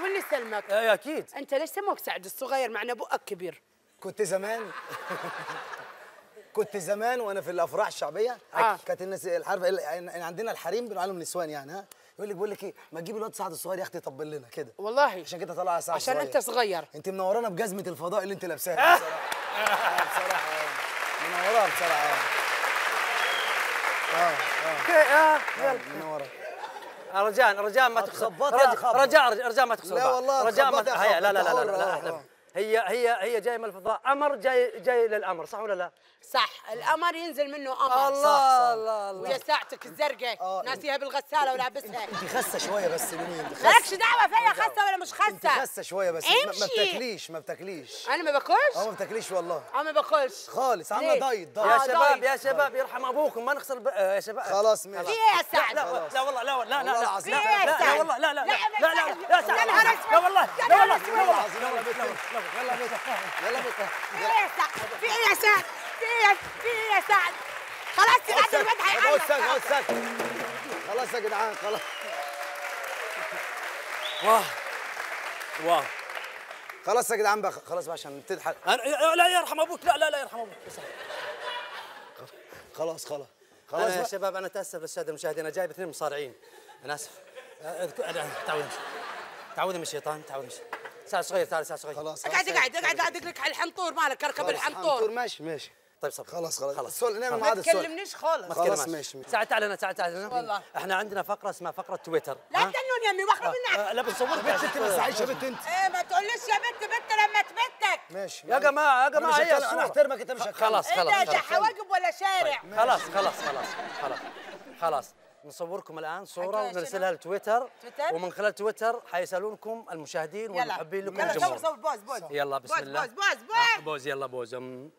قول لي سلمك. اكيد. انت ليش سموك سعد الصغير مع ان بقك كبير؟ كنت زمان كنت زمان وانا في الافراح الشعبيه كانت الناس الحرب عندنا الحريم بنقول لهم نسوان يعني ها يقول لك بقول لك ايه ما تجيب الواد سعد الصغير يا اختي يطبل لنا كده والله عشان كده طلع سعد عشان صغير. انت صغير. انت منورانا بجزمه الفضاء اللي انت لابساها بصراحه منوراها بصراحه منوراها رجاء ما تخسر رجاء ما تخسر. لا والله رجاء ما لا لا لا لا هي جايه من الفضاء، امر جاي للامر، صح ولا لا؟ صح، القمر ينزل منه قمر. الله صح. الله ويا ساعتك الزرقاء ناسيها بالغساله ولابسها. انت خاسه شويه بس اليومين مالكش دعوه فيا خاسه ولا مش خاسه. انت خاسه شويه بس ما بتاكليش انا ما باكلش؟ ما بتاكليش والله. ما باكلش خالص، عامله دايت. يا شباب يرحم ابوكم ما نخسر يا شباب. خلاص ماشي. في ايه يا سعد؟ لا والله لا لا لا لا في ايه يا سعد؟ والله لا لا لا لا لا سعد لا والله لا والله يلا بيت في ايه يا سعد؟ في ايه يا سعد؟ في ايه يا سعد؟ خلاص سعد الواد هيعلق. خلاص يا جدعان خلاص. واه خلاص يا جدعان بقى خلاص بقى عشان نبتدي حلقة. لا يرحم ابوك لا يرحم ابوك. خلاص يا شباب انا اتاسف للساده المشاهدين، انا جايب 2 مصارعين، انا اسف. تعوذ من الشيطان تعوذ ساعة صغير تعال ساعة صغير. خلاص اقعد ادق لك على الحنطور مالك اركب الحنطور. ماشي طيب صبر. خلاص السؤال نعمل ما معاد السؤال. تكلمنيش خالص. خلاص ماشي. ساعة تعال والله احنا عندنا فقرة اسمها فقرة تويتر. لا تنون يا امي واخرب منك. لا بنصورك بنت انت بس عايشه بنت انت. ايه ما تقوليش يا بنت لما تبتك. ماشي يا جماعة هي انا احترمك انت مش خلاص ايه ده حواجب ولا شارع؟ خلاص نصوركم الآن صورة ونرسلها لتويتر، ومن خلال تويتر حيسألونكم المشاهدين والمحبين لكم الجمهور. يلا صور بوز. يلا بسم الله. بوز يلا بوز. يا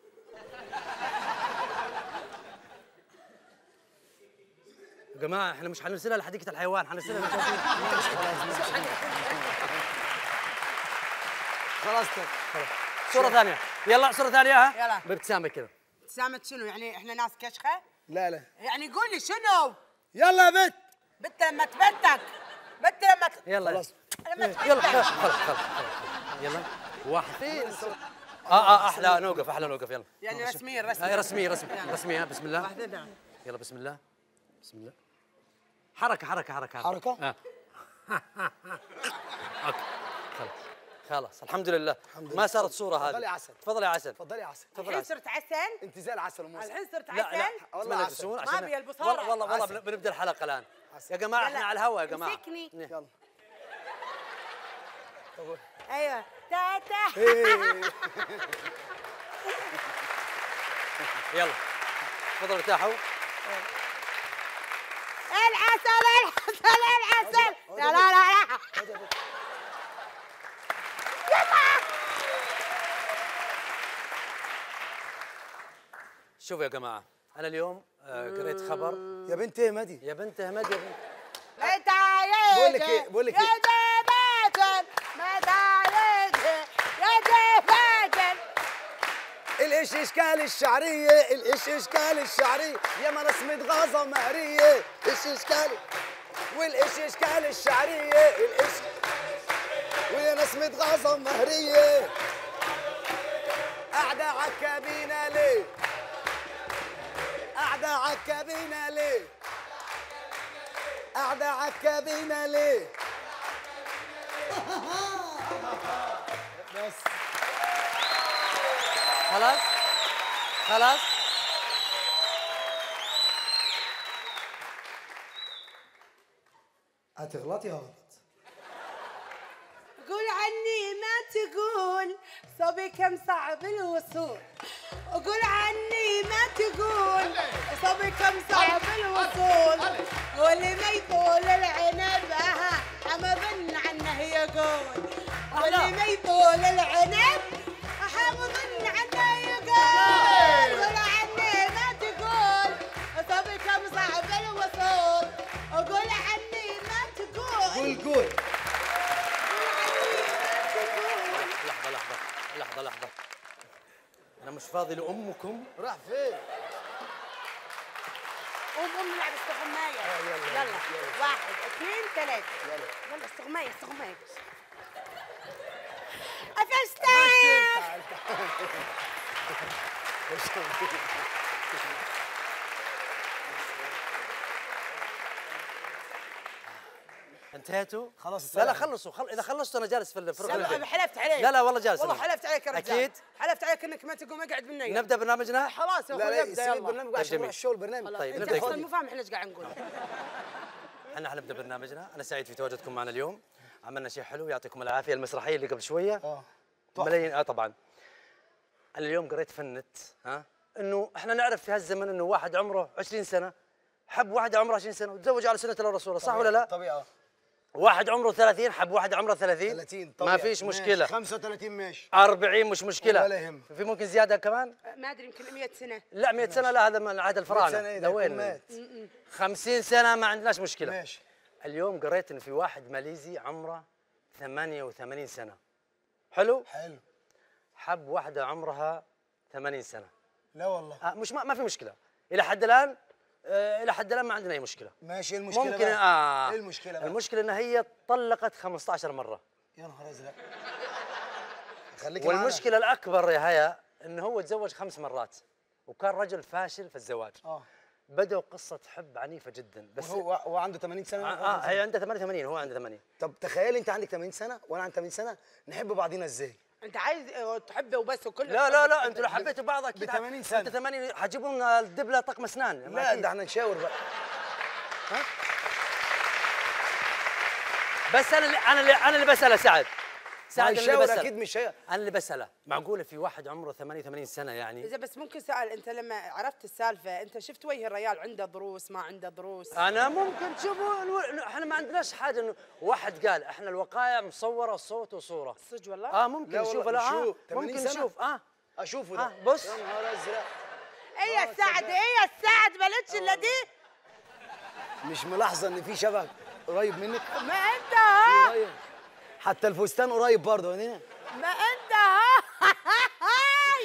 جماعة احنا مش حنرسلها لحديقة الحيوان، حنرسلها للمشاهدين. خلاص صورة ثانية، يلا صورة ثانية ها؟ يلا بابتسامة كده. ابتسامة شنو يعني احنا ناس كشخة؟ لا يعني قول لي شنو؟ يلا يا بنت. بنت لما تبتك بنت لما يلا خلاص لما تبتك خلاص يلا واحد. احلى نوقف يلا. يعني رسميا رسميا بسم الله. واحدة يلا بسم الله. حركة. خلاص الحمد لله ما صارت صورة هذه. تفضلي عسل. تفضلي يا عسل. الحين صرت عسل؟ انت زي العسل وموسى. الحين صرت لا عسل؟ والله عسل. ما ابي البصارة. والله بنبدا الحلقة الآن. يا جماعة احنا على الهواء يا جماعة. امسكني. يلا. ايوه تاتا. يلا تفضلوا ارتاحوا. العسل لا شوفوا يا جماعة أنا اليوم قريت خبر. يا بنت ايه مدي؟ يا بنت احمد يا بنت. بقول لك ايه يا دباتن يا دباتن. الايش اشكال الشعريه يا ما ناس متغاظه مهريه ايش اشكال والايش اشكال الشعريه ويا ناس متغاظه مهريه قاعده عكابينا ليه بس خلاص هتغلطي غلط. قول عني ما تقول صبي كم صعب الوصول. قول عني ما تقول صبي كم صعب الوصول. واللي ما يطول العنب حما ظن عنه يقول. واللي ما يطول العنب حما ظن عنه يقول. قول عني ما تقول صبي كم صعب الوصول. قول عني ما تقول. قول لحظة أنا مش فاضي لأمكم. راح فين؟ قوم نلعب استغماية. يلا 1 2 3 يلا استغماية افشتك. انتهيتوا؟ خلاص لا خلصوا اذا خلصتوا انا جالس في انا حلفت عليك. لا والله جالس. والله حلفت عليك يا رجال. اكيد. حلفت عليك انك ما تقوم اقعد بالنية. نبدا برنامجنا؟ خلاص يا لا اخوي لا نبدا يلا. يلا. البرنامج عشان نروح الشو البرنامج. طيب انت نبدا. اصلا مو فاهم احنا ايش قاعد نقول. احنا حنبدا برنامجنا، انا سعيد في تواجدكم معنا اليوم، عملنا شيء حلو يعطيكم العافيه، المسرحيه اللي قبل شويه ملايين طبعا. انا اليوم قريت في النت انه احنا نعرف في هالزمن انه واحد عمره 20 سنه حب واحده عمرها 20 سنه وتزوج على سنه الرسول، صح ولا لا؟ طبيعي. واحد عمره 30 حب واحده عمرها 30 طبيعي. ما فيش مشكله. 35 ماشي. 40 مش مشكله. ولا يهم. في ممكن زياده كمان؟ ما ادري يمكن 100 سنه. لا 100 سنه لا، هذا من عهد الفراعنه. 100 سنه ده وين؟ 50 سنه ما عندناش مشكله. ماشي. اليوم قريت ان في واحد ماليزي عمره 88 سنه. حلو؟ حلو. حب واحده عمرها 80 سنه. لا والله. مش ما في مشكله. الى حد الان ما عندنا اي مشكله. ماشي. ايه المشكله ممكن بقى؟ ايه المشكله بقى؟ المشكله ان هي طلقت 15 مره. يا نهار ازرق. خليكي والمشكله الاكبر يا هيا انه هو تزوج 5 مرات وكان رجل فاشل في الزواج. بدأوا قصة حب عنيفة جدا. بس هو عنده 80 سنة. هي عنده 88 هو عنده 80. طب تخيلي انت عندك 80 سنة وانا عندي 80 سنة، نحب بعضينا ازاي؟ انت عايز تحبه وبس وكله؟ لا انتوا لو حبيتوا بعض اكيد ب 80 سنة. انت 80 حتجيبوا لنا الدبلة طقم اسنان. لا ده احنا نشاور بقى. بس انا اللي بسأله سعد اللي بسأله. اكيد مش هي. انا اللي بسأله، معقولة في واحد عمره 88 سنة يعني؟ اذا بس ممكن سؤال، انت لما عرفت السالفة انت شفت وجه الرجال عنده ضروس ما عنده ضروس؟ انا ممكن تشوفوا احنا ما عندناش حاجة انه واحد قال احنا الوقائع مصورة صوت وصورة. صدق والله؟ ممكن نشوف. لا ممكن نشوف. اشوفه ده. بص. يا نهار ازرق. ايه يا السعد مالتش الا دي؟ مش ملاحظة ان في شبه قريب منك؟ ما انت اهو. قريب. حتى الفستان قريب برضه هنا. ما انت اهو.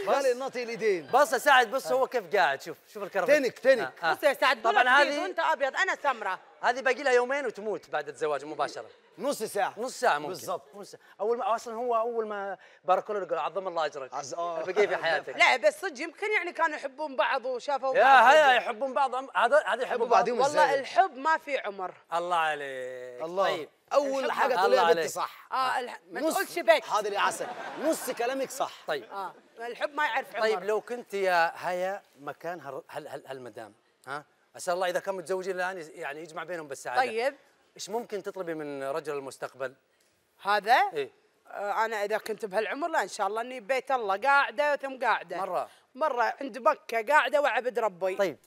خالق ناطق الايدين. بص يا سعد، بص هو كيف قاعد. شوف الكرفة. تنك. بص يا سعد، طبعا هذه وانت ابيض انا سمراء. هذه باقي لها يومين وتموت بعد الزواج مباشرة. نص ساعة ممكن بالضبط. اول ما بارك الله يقول عظم الله اجرك. بقي في حياتك. لا بس صدق يمكن يعني كانوا يحبون بعض وشافوا بعض. يا هيا يحبون بعض. هذا يحبوا بعضهم. والله الحب ما في عمر. الله عليك. الله. طيب اول حاجة تقوليها بنت صح. ما تقولش بيت. حاضر يا عسل. نص كلامك صح. طيب. الحب ما يعرف عمر. طيب لو كنت يا هيا مكان هالمدام اسال الله اذا كانوا متزوجين الان يعني يجمع بينهم بالسعاده. طيب ايش ممكن تطلبي من رجل المستقبل؟ هذا؟ ايه انا اذا كنت بهالعمر لا ان شاء الله اني ببيت الله قاعده ثم قاعده مره عند مكه قاعده واعبد ربي. طيب